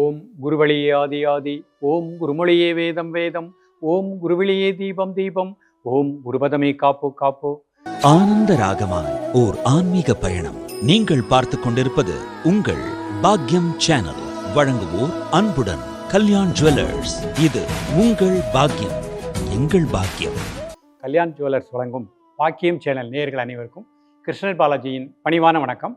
ஓம் குருவழியே ஆதி ஆதி, ஓம் குருமொழியே வேதம் வேதம், ஓம் குருவிழியே தீபம் தீபம், ஓம் குருபதமே காப்பு காப்பு. ஆனந்த ராகமாய் ஓர் ஆன்மீக பயணம். நீங்கள் பார்த்து கொண்டிருப்பது உங்கள் பாக்யம் சேனல். வழங்குவோர் அன்புடன் கல்யாண் ஜுவல்லர்ஸ். இது உங்கள் பாக்யம், எங்கள் பாக்கியம். கல்யாண் ஜுவல்லர்ஸ் வழங்கும் பாக்கியம் சேனல் நேயர்கள் அனைவருக்கும் கிருஷ்ணன் பாலாஜியின் பணிவான வணக்கம்.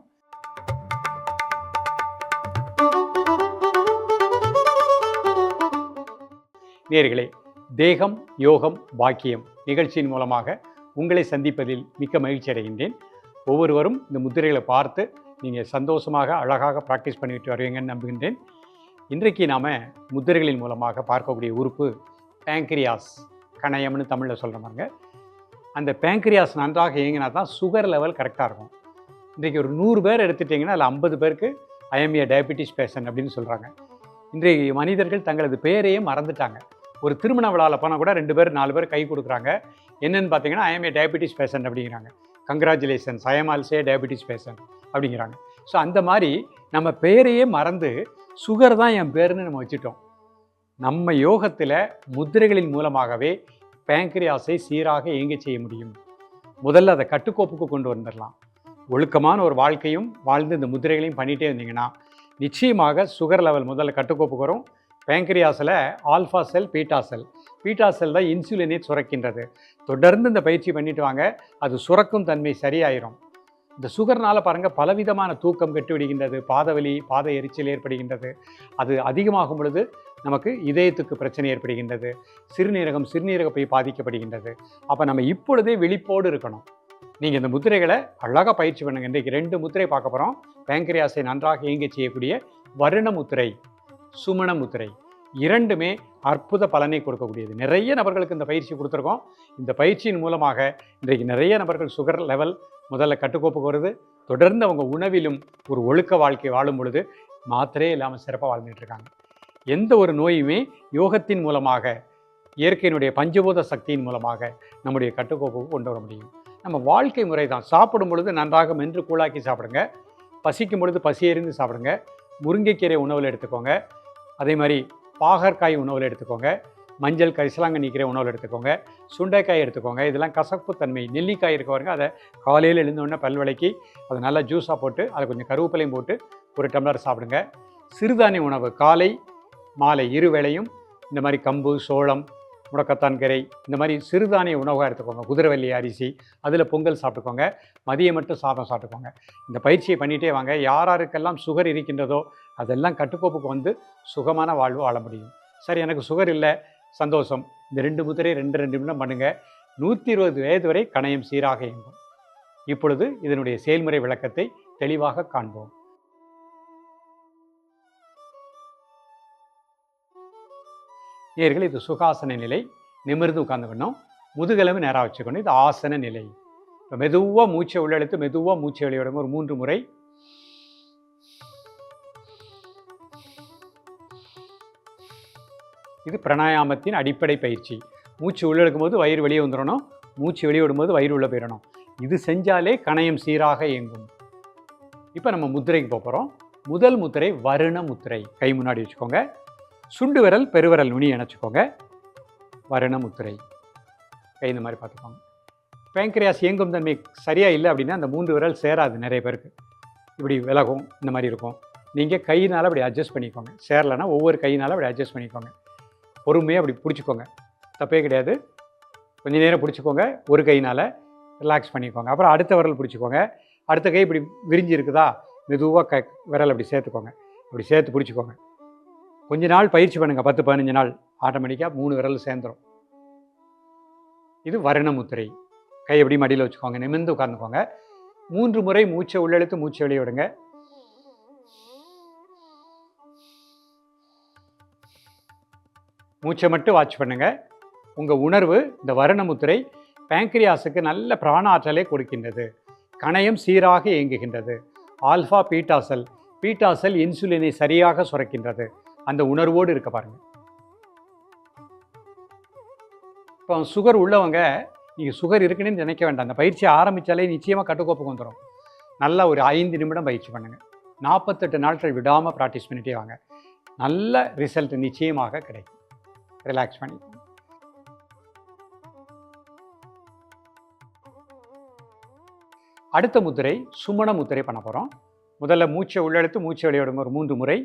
நேயர்களே, தேகம் யோகம் பாக்கியம் நிகழ்ச்சியின் மூலமாக உங்களை சந்திப்பதில் மிக்க மகிழ்ச்சி அடைகின்றேன். ஒவ்வொருவரும் இந்த முத்திரைகளை பார்த்து நீங்கள் சந்தோஷமாக அழகாக ப்ராக்டிஸ் பண்ணிவிட்டு வருவீங்கன்னு நம்புகின்றேன். இன்றைக்கு நாம் முத்திரைகளின் மூலமாக பார்க்கக்கூடிய உறுப்பு பேங்க்ரியாஸ், கணையம்னு தமிழில் சொல்கிற மாதிரிங்க. அந்த பேங்க்ரியாஸ் நன்றாக இயங்கினா தான் சுகர் லெவல் கரெக்டாக இருக்கும். இன்றைக்கு ஒரு 100 பேர் எடுத்துட்டிங்கன்னா அதில் 50 பேருக்கு ஐஎம் ஏ டயபெட்டிஸ் பேஷண்ட் அப்படின்னு சொல்கிறாங்க. இன்றைய மனிதர்கள் தங்களது பெயரையே மறந்துட்டாங்க. ஒரு திருமண விழாவில் போனால் கூட 2 பேர் 4 பேர் கை கொடுக்குறாங்க. என்னென்னு பார்த்தீங்கன்னா ஐஎம் ஏ டயபெட்டிஸ் பேஷண்ட் அப்படிங்கிறாங்க. Congratulations, I'm also diabetes patient அப்படிங்கிறாங்க. ஸோ அந்த மாதிரி நம்ம பெயரையே மறந்து சுகர் தான் என் பேருன்னு நம்ம வச்சுட்டோம். நம்ம யோகத்தில் முத்திரைகளின் மூலமாகவே பேங்க்ரியாஸை சீராக இயங்க செய்ய முடியும். முதல்ல அதை கட்டுக்கோப்புக்கு கொண்டு வந்துடலாம். ஒழுக்கமான ஒரு வாழ்க்கையும் வாழ்ந்து இந்த முத்திரைகளையும் பண்ணிகிட்டே இருந்தீங்கன்னா நிச்சயமாக சுகர் லெவல் முதல்ல கட்டுக்கோப்புக்கு வரும். பேங்க்ரியாஸில் ஆல்ஃபா செல், பீட்டா செல் தான் இன்சுலினை சுரக்கின்றது. தொடர்ந்து இந்த பயிற்சி பண்ணிட்டு வாங்க, அது சுரக்கும் தன்மை சரியாயிரும். இந்த சுகர்னால் பாருங்கள், பலவிதமான தூக்கம் கெட்டு விடுகின்றது, பாதவலி, பாத எரிச்சல் ஏற்படுகின்றது. அது அதிகமாகும் பொழுது நமக்கு இதயத்துக்கு பிரச்சனை ஏற்படுகின்றது, சிறுநீரக போய் பாதிக்கப்படுகின்றது. அப்போ நம்ம இப்பொழுதே விழிப்போடு இருக்கணும். நீங்கள் இந்த முத்திரைகளை அழகாக பயிற்சி பண்ணுங்கள். இன்றைக்கு 2 முத்திரை பார்க்க போகிறோம். பேங்க்ரியாஸை நன்றாக இயங்க செய்யக்கூடிய வருண முத்திரை, சுமண முத்திரை, இரண்டுமே அற்புத பலனை கொடுக்கக்கூடியது. நிறைய நபர்களுக்கு இந்த பயிற்சி கொடுத்துருக்கோம். இந்த பயிற்சியின் மூலமாக இன்றைக்கு நிறைய நபர்கள் சுகர் லெவல் முதல்ல கட்டுக்கோப்புக்கு வருது. தொடர்ந்து அவங்க உணவிலும் ஒரு ஒழுக்க வாழ்க்கை வாழும் பொழுது மாத்திரையே இல்லாமல் சிறப்பாக வாழ்ந்துட்டு இருக்காங்க. எந்த ஒரு நோயுமே யோகத்தின் மூலமாக, இயற்கையினுடைய பஞ்சபூத சக்தியின் மூலமாக நம்முடைய கட்டுக்கோப்புக்கு கொண்டு வர முடியும். நம்ம வாழ்க்கை முறை தான். சாப்பிடும் பொழுது நன்றாக மென்று கூழாக்கி சாப்பிடுங்க. பசிக்கும் பொழுது பசியறிந்து சாப்பிடுங்க. முருங்கைக்கீரை உணவில் எடுத்துக்கோங்க. அதே மாதிரி பாகற்காய் உணவில் எடுத்துக்கோங்க. மஞ்சள் கரிசலாங்கண்ணி கீரை உணவில் எடுத்துக்கோங்க. சுண்டைக்காய் எடுத்துக்கோங்க. இதெல்லாம் கசப்பு தன்மை. நெல்லிக்காய் இருக்க பாருங்க, அதை காலையில் எழுந்தோடனே பல்வளைக்கி அதை நல்லா ஜூஸாக போட்டு அதில் கொஞ்சம் கருவேப்பிலையும் போட்டு 1 டம்ளர் சாப்பிடுங்க. சிறுதானிய உணவு காலை மாலை 2 வேளையும் இந்த மாதிரி கம்பு, சோளம், முடக்கத்தான் கீரை, இந்த மாதிரி சிறுதானிய உணவாக எடுத்துக்கோங்க. குதிரைவள்ளி அரிசி, அதில் பொங்கல் சாப்பிட்டுக்கோங்க. மதியம் மட்டும் சாதம் சாப்பிட்டுக்கோங்க. இந்த பயிற்சியை பண்ணிகிட்டே வாங்க. யாராருக்கெல்லாம் சுகர் இருக்கின்றதோ அதெல்லாம் கட்டுக்கோப்புக்கு வந்து சுகமான வாழ்வு வாழ முடியும். சரி, எனக்கு சுகர் இல்லை, சந்தோஷம். இந்த 2 முத்திரை 2 நிமிடம் பண்ணுங்கள். 120 வயது வரை கணையம் சீராக இயங்கும். இப்பொழுது இதனுடைய செயல்முறை விளக்கத்தை தெளிவாக காண்போம். நேயர்கள், இது சுகாசன நிலை. நிமிர்ந்து உட்கார்ந்துக்கணும். முதுகெலும்பு நேராக வச்சுக்கணும். இது ஆசன நிலை. இப்போ மெதுவாக மூச்சை உள்ளெழுத்து மெதுவாக மூச்சை வெளியிடுங்க. ஒரு 3 முறை. இது பிராணாயாமத்தின் அடிப்படை பயிற்சி. மூச்சு உள்ளெடுக்கும் போது வயிறு வெளியே வந்துடணும், மூச்சு வெளியே விடும்போது வயிறு உள்ளே போயிடணும். இது செஞ்சாலே கணையம் சீராக இயங்கும். இப்போ நம்ம முத்திரைக்கு போகிறோம். முதல் முத்திரை வருண முத்திரை. கை முன்னாடி வச்சுக்கோங்க. சுண்டு விரல் பெருவிரல் நுனி இணைச்சிக்கோங்க. வருண முத்திரை. கை இந்த மாதிரி பார்த்துக்கோங்க. பேங்க்ரியாஸ் இயங்கும் தன்மை சரியாக இல்லை அப்படின்னா அந்த 3 விரல் சேராது. நிறைய பேருக்கு இப்படி விலகும், இந்த மாதிரி இருக்கும். நீங்கள் கையினால் அப்படி அட்ஜஸ்ட் பண்ணிக்கோங்க. சேரலைன்னா ஒவ்வொரு கையினால் அப்படி அட்ஜஸ்ட் பண்ணிக்கோங்க. பொறுமையாக அப்படி பிடிச்சிக்கோங்க, தப்பே கிடையாது. கொஞ்சம் நேரம் பிடிச்சிக்கோங்க. ஒரு கையினால் ரிலாக்ஸ் பண்ணிக்கோங்க. அப்புறம் அடுத்த விரல் பிடிச்சிக்கோங்க. அடுத்த கை இப்படி விரிஞ்சு இருக்குதா, மெதுவாக விரல் அப்படி சேர்த்துக்கோங்க. அப்படி சேர்த்து பிடிச்சிக்கோங்க. கொஞ்ச நாள் பயிற்சி பண்ணுங்கள். 10-15 நாள் ஆட்டோமேட்டிக்காக 3 விரல் சேர்ந்துடும். இது வருண முத்திரை. கை எப்படி மடியில் வச்சுக்கோங்க. நிமிர்ந்து உட்கார்ந்துக்கோங்க. 3 முறை மூச்சை உள்ளெழுத்து மூச்சை வெளியே விடுங்க. மூச்சை மட்டும் வாட்ச் பண்ணுங்க. உங்கள் உணர்வு இந்த வருண முத்திரை பேங்க்ரியாஸுக்கு நல்ல பிராண ஆற்றலை கொடுக்கின்றது. கணையம் சீராக இயங்குகின்றது. ஆல்ஃபா பீட்டா செல் இன்சுலினை சரியாக சுரக்கின்றது. அந்த உணர்வோடு இருக்க பாருங்கள். இப்போ சுகர் உள்ளவங்க, நீங்கள் சுகர் இருக்குன்னு நினைக்க வேண்டாம். அந்த பயிற்சி ஆரம்பித்தாலே நிச்சயமாக கட்டுக்கோப்புக்கு வந்துடும். நல்லா ஒரு 5 நிமிடம் பயிற்சி பண்ணுங்கள். 48 நாட்கள் விடாமல் ப்ராக்டிஸ் பண்ணிகிட்டே வாங்க. நல்ல ரிசல்ட் நிச்சயமாக கிடைக்கும். ரிலாக்ஸ் பண்ணி. அடுத்த முத்திரை சுமண முத்திரை பண்ண போகிறோம். முதல்ல மூச்சை உள்ளெடுத்து மூச்சை வெளியிடுங்க ஒரு 3 முறை.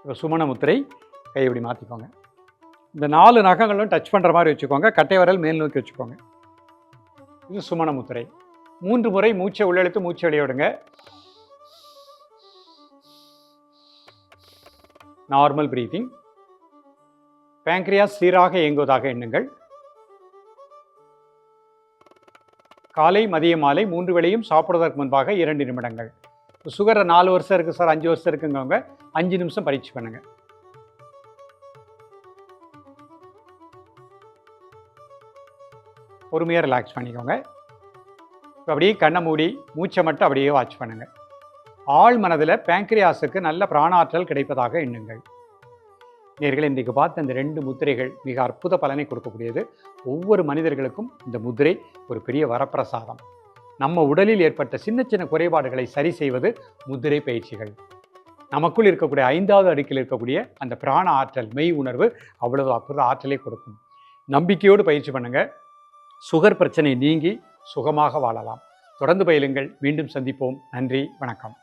இப்போ சுமண முத்திரை கை இப்படி மாற்றிக்கோங்க. இந்த 4 நகங்களும் டச் பண்ணுற மாதிரி வச்சுக்கோங்க. கட்டை விரல் மேல் நோக்கி வச்சுக்கோங்க. இது சுமண முத்திரை. 3 முறை மூச்சை உள்ளெடுத்து மூச்சை வெளியிடுங்க. Normal breathing. பேங்க்ரியாஸ் சீராக இயங்குவதாக எண்ணுங்கள். காலை மதிய மாலை 3 வேளையும் சாப்பிடுவதற்கு முன்பாக 2 நிமிடங்கள். சுகரை 4 வருஷம் இருக்குது சார், 5 வருஷம் இருக்குங்கவங்க 5 நிமிஷம் பயிற்சி பண்ணுங்க. பொறுமையாக ரிலாக்ஸ் பண்ணிக்கோங்க. அப்படியே கண்ணை மூடி மூச்சை மட்டும் அப்படியே வாட்ச் பண்ணுங்க. ஆழ் மனதில் பேங்க்ரியாஸுக்கு நல்ல பிராணாற்றல் கிடைப்பதாக எண்ணுங்கள். நேயர்களே, இன்றைக்கு பார்த்த இந்த 2 முத்திரைகள் மிக அற்புத பலனை கொடுக்கக்கூடியது. ஒவ்வொரு மனிதர்களுக்கும் இந்த முத்திரை ஒரு பெரிய வரப்பிரசாதம். நம்ம உடலில் ஏற்பட்ட சின்ன சின்ன குறைபாடுகளை சரி செய்வது முத்திரை பயிற்சிகள். நமக்குள் இருக்கக்கூடிய 5வது அடுக்கில் இருக்கக்கூடிய அந்த பிராண ஆற்றல், மெய் உணர்வு அவ்வளவு அற்புத ஆற்றலை கொடுக்கும். நம்பிக்கையோடு பயிற்சி பண்ணுங்க. சுகர் பிரச்சனை நீங்கி சுகமாக வாழலாம். தொடர்ந்து பயிலுங்கள். மீண்டும் சந்திப்போம். நன்றி, வணக்கம்.